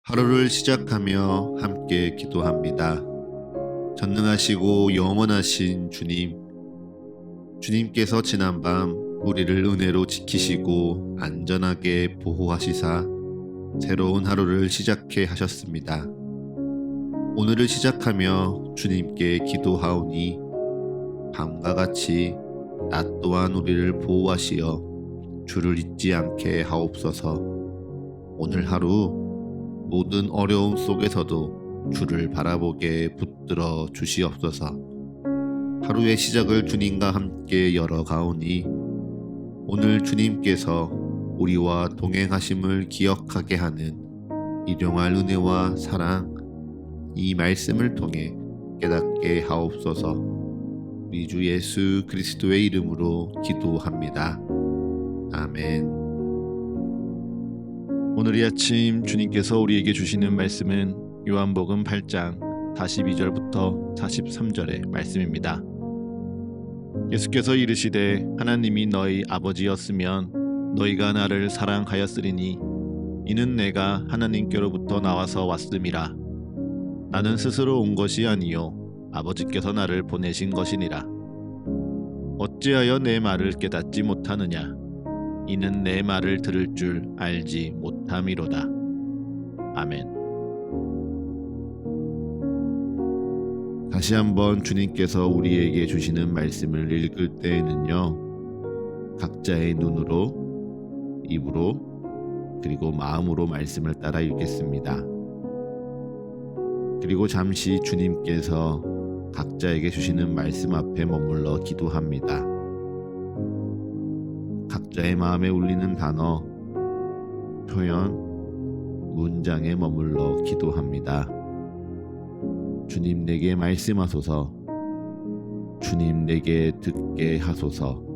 하루를 시작하며 함께 기도합니다. 전능하시고 영원하신 주님, 주님께서 지난밤 우리를 은혜로 지키시고 안전하게 보호하시사 새로운 하루를 시작해 하셨습니다. 오늘을 시작하며 주님께 기도하오니 밤과 같이 낮 또한 우리를 보호하시어 주를 잊지 않게 하옵소서. 오늘 하루 모든 어려움 속에서도 주를 바라보게 붙들어 주시옵소서. 하루의 시작을 주님과 함께 열어가오니 오늘 주님께서 우리와 동행하심을 기억하게 하는 일용할 은혜와 사랑, 이 말씀을 통해 깨닫게 하옵소서. 우리 주 예수 그리스도의 이름으로 기도합니다. 아멘. 오늘 이 아침 주님께서 우리에게 주시는 말씀은 요한복음 8장 42절부터 43절의 말씀입니다. 예수께서 이르시되 하나님이 너희 아버지였으면 너희가 나를 사랑하였으리니 이는 내가 하나님께로부터 나와서 왔음이라. 나는 스스로 온 것이 아니요 아버지께서 나를 보내신 것이니라. 어찌하여 내 말을 깨닫지 못하느냐? 이는 내 말을 들을 줄 알지 못함이로다. 아멘. 다시 한번 주님께서 우리에게 주시는 말씀을 읽을 때에는요, 각자의 눈으로, 입으로, 그리고 마음으로 말씀을 따라 읽겠습니다. 그리고 잠시 주님께서 각자에게 주시는 말씀 앞에 머물러 기도합니다. 각자의 마음에 울리는 단어, 표현, 문장에 머물러 기도합니다. 주님 내게 말씀하소서. 주님 내게 듣게 하소서.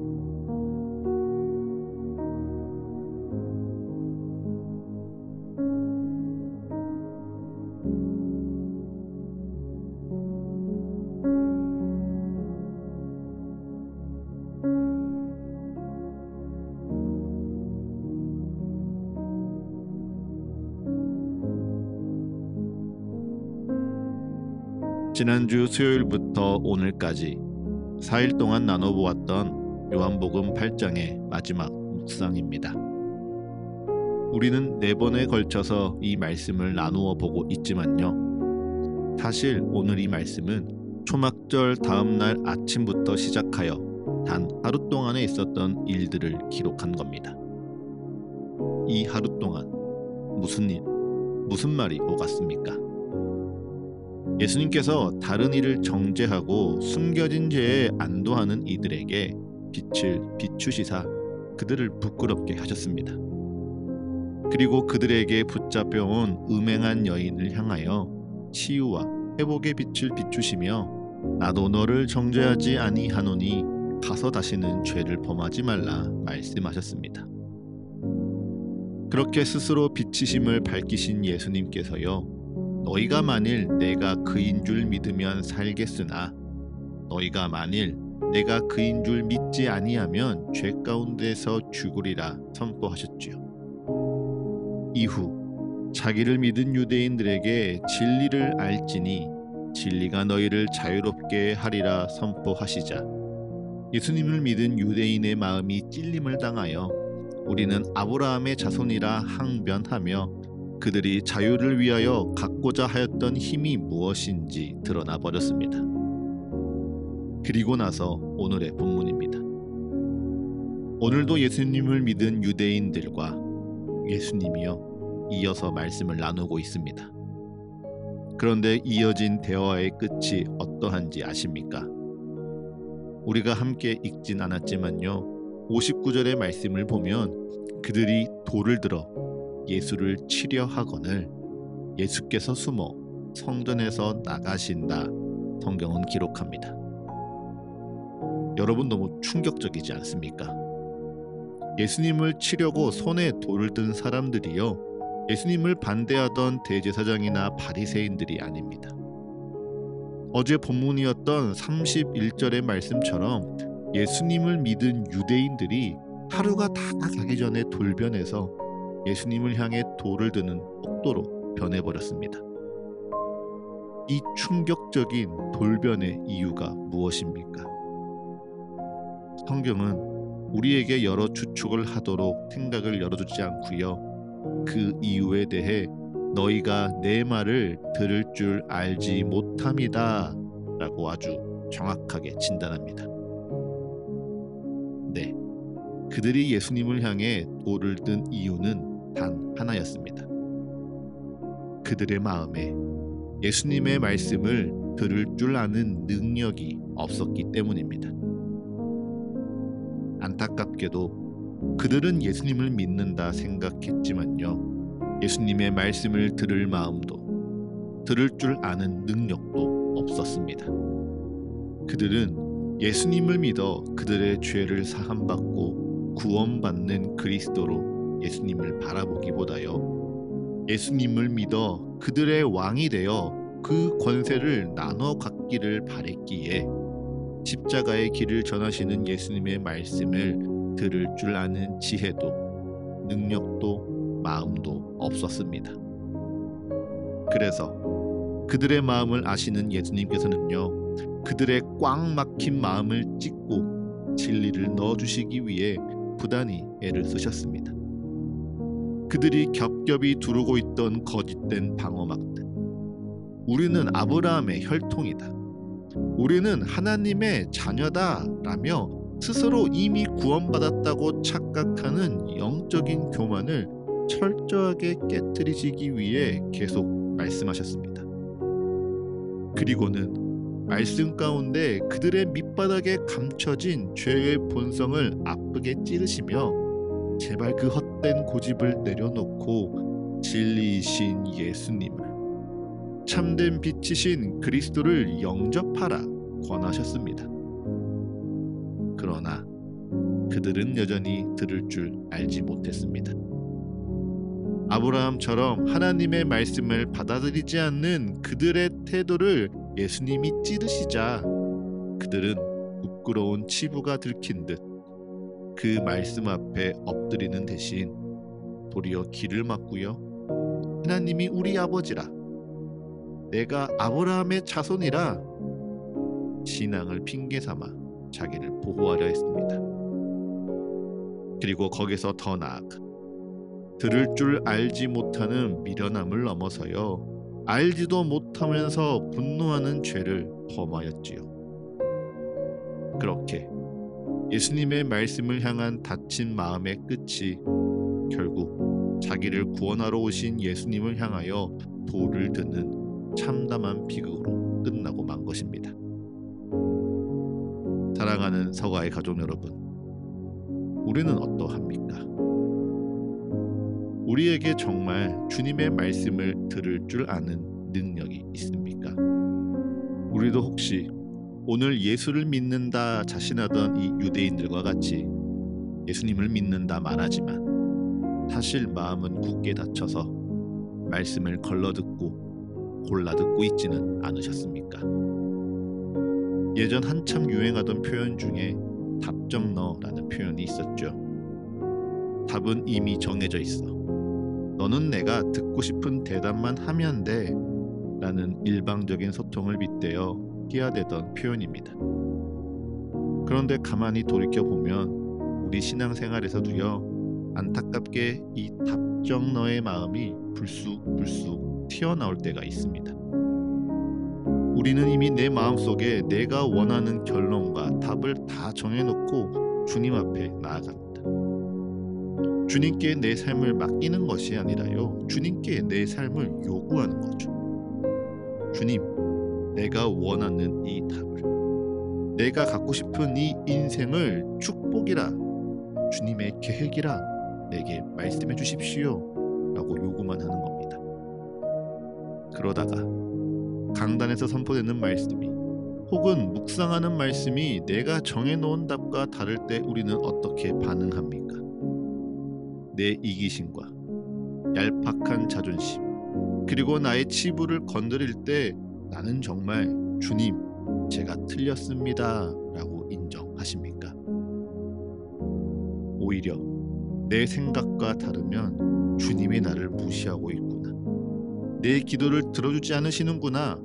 지난주 수요일부터 오늘까지 4일 동안 나눠보았던 요한복음 8장의 마지막 묵상입니다. 우리는 4번에 걸쳐서 이 말씀을 나누어 보고 있지만요, 사실 오늘 이 말씀은 초막절 다음날 아침부터 시작하여 단 하루 동안에 있었던 일들을 기록한 겁니다. 이 하루 동안 무슨 일, 무슨 말이 오갔습니까? 예수님께서 다른 일을 정죄하고 숨겨진 죄에 안도하는 이들에게 빛을 비추시사 그들을 부끄럽게 하셨습니다. 그리고 그들에게 붙잡혀온 음행한 여인을 향하여 치유와 회복의 빛을 비추시며 나도 너를 정죄하지 아니하노니 가서 다시는 죄를 범하지 말라 말씀하셨습니다. 그렇게 스스로 빛이심을 밝히신 예수님께서요, 너희가 만일 내가 그인 줄 믿으면 살겠으나 너희가 만일 내가 그인 줄 믿지 아니하면 죄 가운데서 죽으리라 선포하셨지요. 이후 자기를 믿은 유대인들에게 진리를 알지니 진리가 너희를 자유롭게 하리라 선포하시자 예수님을 믿은 유대인의 마음이 찔림을 당하여 우리는 아브라함의 자손이라 항변하며 그들이 자유를 위하여 갖고자 하였던 힘이 무엇인지 드러나 버렸습니다. 그리고 나서 오늘의 본문입니다. 오늘도 예수님을 믿은 유대인들과 예수님이요 이어서 말씀을 나누고 있습니다. 그런데 이어진 대화의 끝이 어떠한지 아십니까? 우리가 함께 읽진 않았지만요, 59절의 말씀을 보면 그들이 돌을 들어 예수를 치려 하거늘 예수께서 숨어 성전에서 나가신다 성경은 기록합니다. 여러분 너무 충격적이지 않습니까? 예수님을 치려고 손에 돌을 든 사람들이요, 예수님을 반대하던 대제사장이나 바리새인들이 아닙니다. 어제 본문이었던 31절의 말씀처럼 예수님을 믿은 유대인들이 하루가 다 가기 전에 돌변해서 예수님을 향해 돌을 드는 폭도로 변해버렸습니다. 이 충격적인 돌변의 이유가 무엇입니까? 성경은 우리에게 여러 추측을 하도록 생각을 열어주지 않고요. 그 이유에 대해 너희가 내 말을 들을 줄 알지 못함이다 라고 아주 정확하게 진단합니다. 네, 그들이 예수님을 향해 돌을 든 이유는 단 하나였습니다. 그들의 마음에 예수님의 말씀을 들을 줄 아는 능력이 없었기 때문입니다. 안타깝게도 그들은 예수님을 믿는다 생각했지만요, 예수님의 말씀을 들을 마음도 들을 줄 아는 능력도 없었습니다. 그들은 예수님을 믿어 그들의 죄를 사함받고 구원받는 그리스도로 예수님을 바라보기보다요, 예수님을 믿어 그들의 왕이 되어 그 권세를 나눠 갖기를 바랬기에 십자가의 길을 전하시는 예수님의 말씀을 들을 줄 아는 지혜도 능력도 마음도 없었습니다. 그래서 그들의 마음을 아시는 예수님께서는요, 그들의 꽉 막힌 마음을 찢고 진리를 넣어주시기 위해 부단히 애를 쓰셨습니다. 그들이 겹겹이 두르고 있던 거짓된 방어막들, 우리는 아브라함의 혈통이다, 우리는 하나님의 자녀다 라며 스스로 이미 구원받았다고 착각하는 영적인 교만을 철저하게 깨트리시기 위해 계속 말씀하셨습니다. 그리고는 말씀 가운데 그들의 밑바닥에 감춰진 죄의 본성을 아프게 찌르시며 제발 그 헛된 고집을 내려놓고 진리이신 예수님을, 참된 빛이신 그리스도를 영접하라 권하셨습니다. 그러나 그들은 여전히 들을 줄 알지 못했습니다. 아브라함처럼 하나님의 말씀을 받아들이지 않는 그들의 태도를 예수님이 찌르시자 그들은 부끄러운 치부가 들킨 듯 그 말씀 앞에 엎드리는 대신 도리어 길을 막고요, 하나님이 우리 아버지라, 내가 아브라함의 자손이라 신앙을 핑계삼아 자기를 보호하려 했습니다. 그리고 거기서 더 나아가 들을 줄 알지 못하는 미련함을 넘어서요, 알지도 못하면서 분노하는 죄를 범하였지요. 그렇게 예수님의 말씀을 향한 닫힌 마음의 끝이 결국 자기를 구원하러 오신 예수님을 향하여 돌을 드는 참담한 비극으로 끝나고 만 것입니다. 사랑하는 서가의 가족 여러분, 우리는 어떠합니까? 우리에게 정말 주님의 말씀을 들을 줄 아는 능력이 있습니까? 우리도 혹시 오늘 예수를 믿는다 자신하던 이 유대인들과 같이 예수님을 믿는다 말하지만 사실 마음은 굳게 닫혀서 말씀을 걸러듣고 골라듣고 있지는 않으셨습니까? 예전 한참 유행하던 표현 중에 답정너라는 표현이 있었죠. 답은 이미 정해져 있어. 너는 내가 듣고 싶은 대답만 하면 돼 라는 일방적인 소통을 빗대어 끼어대던 표현입니다. 그런데 가만히 돌이켜보면 우리 신앙생활에서도요, 안타깝게 이 답정너의 마음이 불쑥불쑥 튀어나올 때가 있습니다. 우리는 이미 내 마음속에 내가 원하는 결론과 답을 다 정해놓고 주님 앞에 나아갑니다. 주님께 내 삶을 맡기는 것이 아니라요, 주님께 내 삶을 요구하는 거죠. 주님, 내가 원하는 이 답을, 내가 갖고 싶은 이 인생을 축복이라, 주님의 계획이라 내게 말씀해 주십시오 라고 요구만 하는 겁니다. 그러다가 강단에서 선포되는 말씀이 혹은 묵상하는 말씀이 내가 정해놓은 답과 다를 때 우리는 어떻게 반응합니까? 내 이기심과 얄팍한 자존심, 그리고 나의 치부를 건드릴 때 나는 정말 주님, 제가 틀렸습니다 라고 인정하십니까? 오히려 내 생각과 다르면 주님이 나를 무시하고 있구나, 내 기도를 들어주지 않으시는구나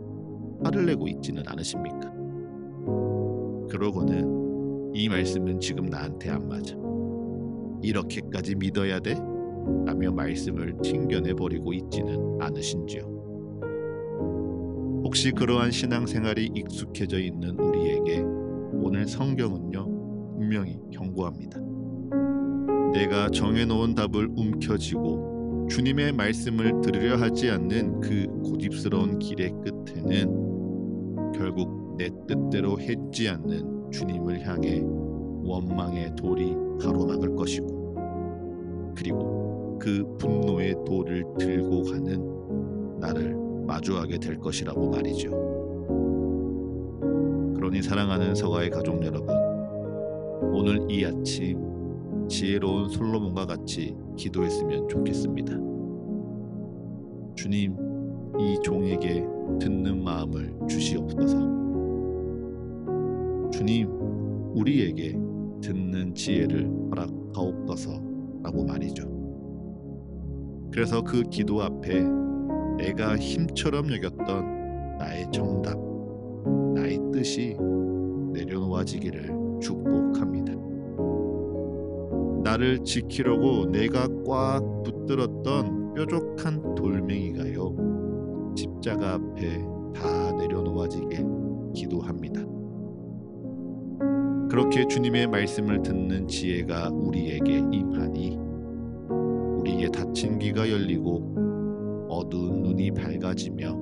화를 내고 있지는 않으십니까? 그러고는 이 말씀은 지금 나한테 안 맞아. 이렇게까지 믿어야 돼? 라며 말씀을 튕겨내버리고 있지는 않으신지요? 혹시 그러한 신앙생활이 익숙해져 있는 우리에게 오늘 성경은요 분명히 경고합니다. 내가 정해놓은 답을 움켜쥐고 주님의 말씀을 들으려 하지 않는 그 고집스러운 길의 끝에는 결국 내 뜻대로 해지 않는 주님을 향해 원망의 돌이 가로막을 것이고, 그리고 그 분노의 돌을 들고 가는 나를 마주하게 될 것이라고 말이죠. 그러니 사랑하는 서가의 가족 여러분, 오늘 이 아침 지혜로운 솔로몬과 같이 기도했으면 좋겠습니다. 주님, 이 종에게 듣는 마음을 주시옵소서. 주님, 우리에게 듣는 지혜를 허락하옵소서 라고 말이죠. 그래서 그 기도 앞에 내가 힘처럼 여겼던 나의 정답, 나의 뜻이 내려놓아지기를 축복합니다. 나를 지키려고 내가 꽉 붙들었던 뾰족한 돌멩이가요 십자가 앞에 다 내려놓아지게 기도합니다. 그렇게 주님의 말씀을 듣는 지혜가 우리에게 임하니 우리의 닫힌 귀가 열리고 어두운 눈이 밝아지며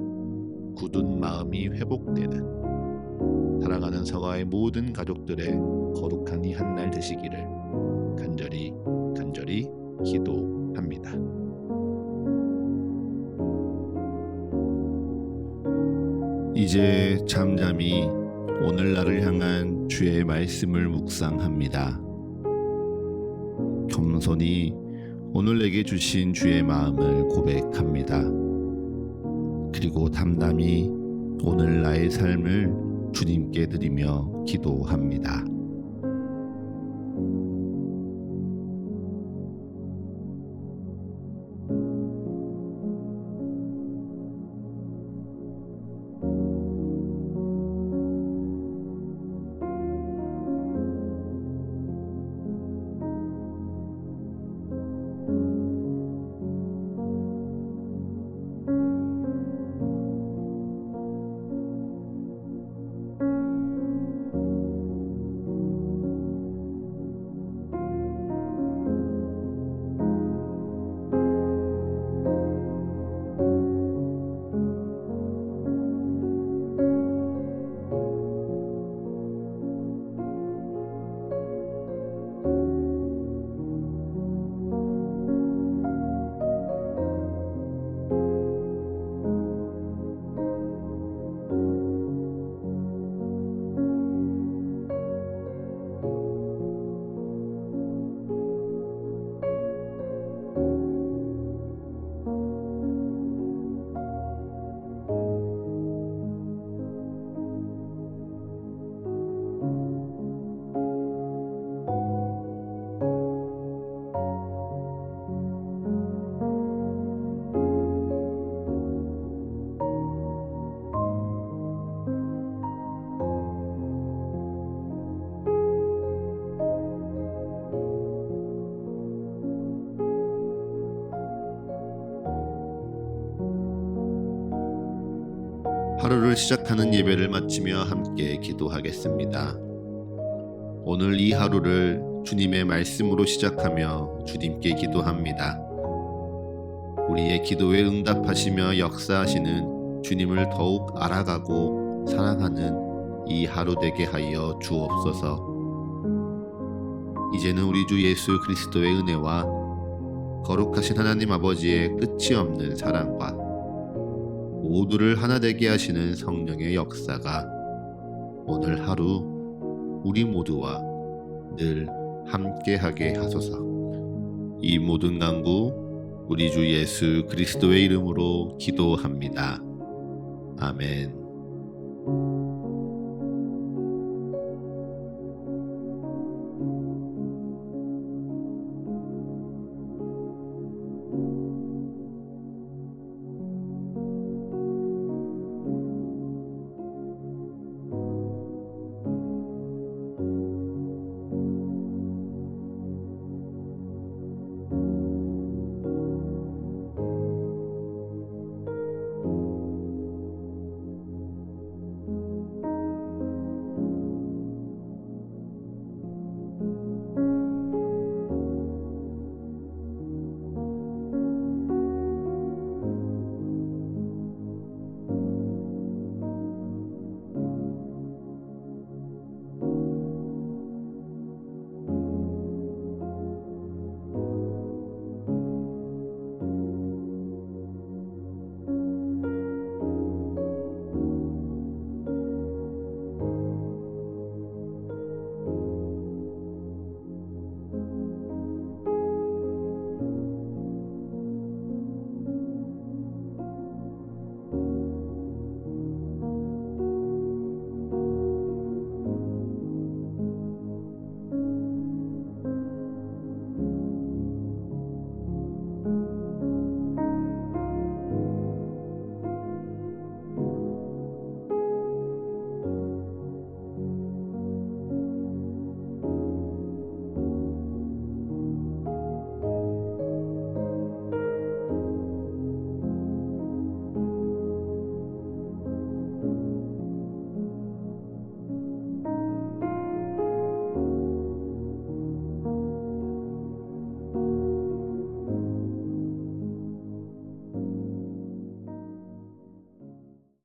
굳은 마음이 회복되는 사랑하는 서가의 모든 가족들의 거룩한 이 한 날 되시기를 간절히 기도합니다. 이제 잠잠히 오늘날을 향한 주의 말씀을 묵상합니다. 겸손히 오늘 내게 주신 주의 마음을 고백합니다. 그리고 담담히 오늘 나의 삶을 주님께 드리며 기도합니다. 하루를 시작하는 예배를 마치며 함께 기도하겠습니다. 오늘 이 하루를 주님의 말씀으로 시작하며 주님께 기도합니다. 우리의 기도에 응답하시며 역사하시는 주님을 더욱 알아가고 사랑하는 이 하루 되게 하여 주옵소서. 이제는 우리 주 예수 그리스도의 은혜와 거룩하신 하나님 아버지의 끝이 없는 사랑과 모두를 하나 되게 하시는 성령의 역사가 오늘 하루 우리 모두와 늘 함께하게 하소서. 이 모든 간구 우리 주 예수 그리스도의 이름으로 기도합니다. 아멘.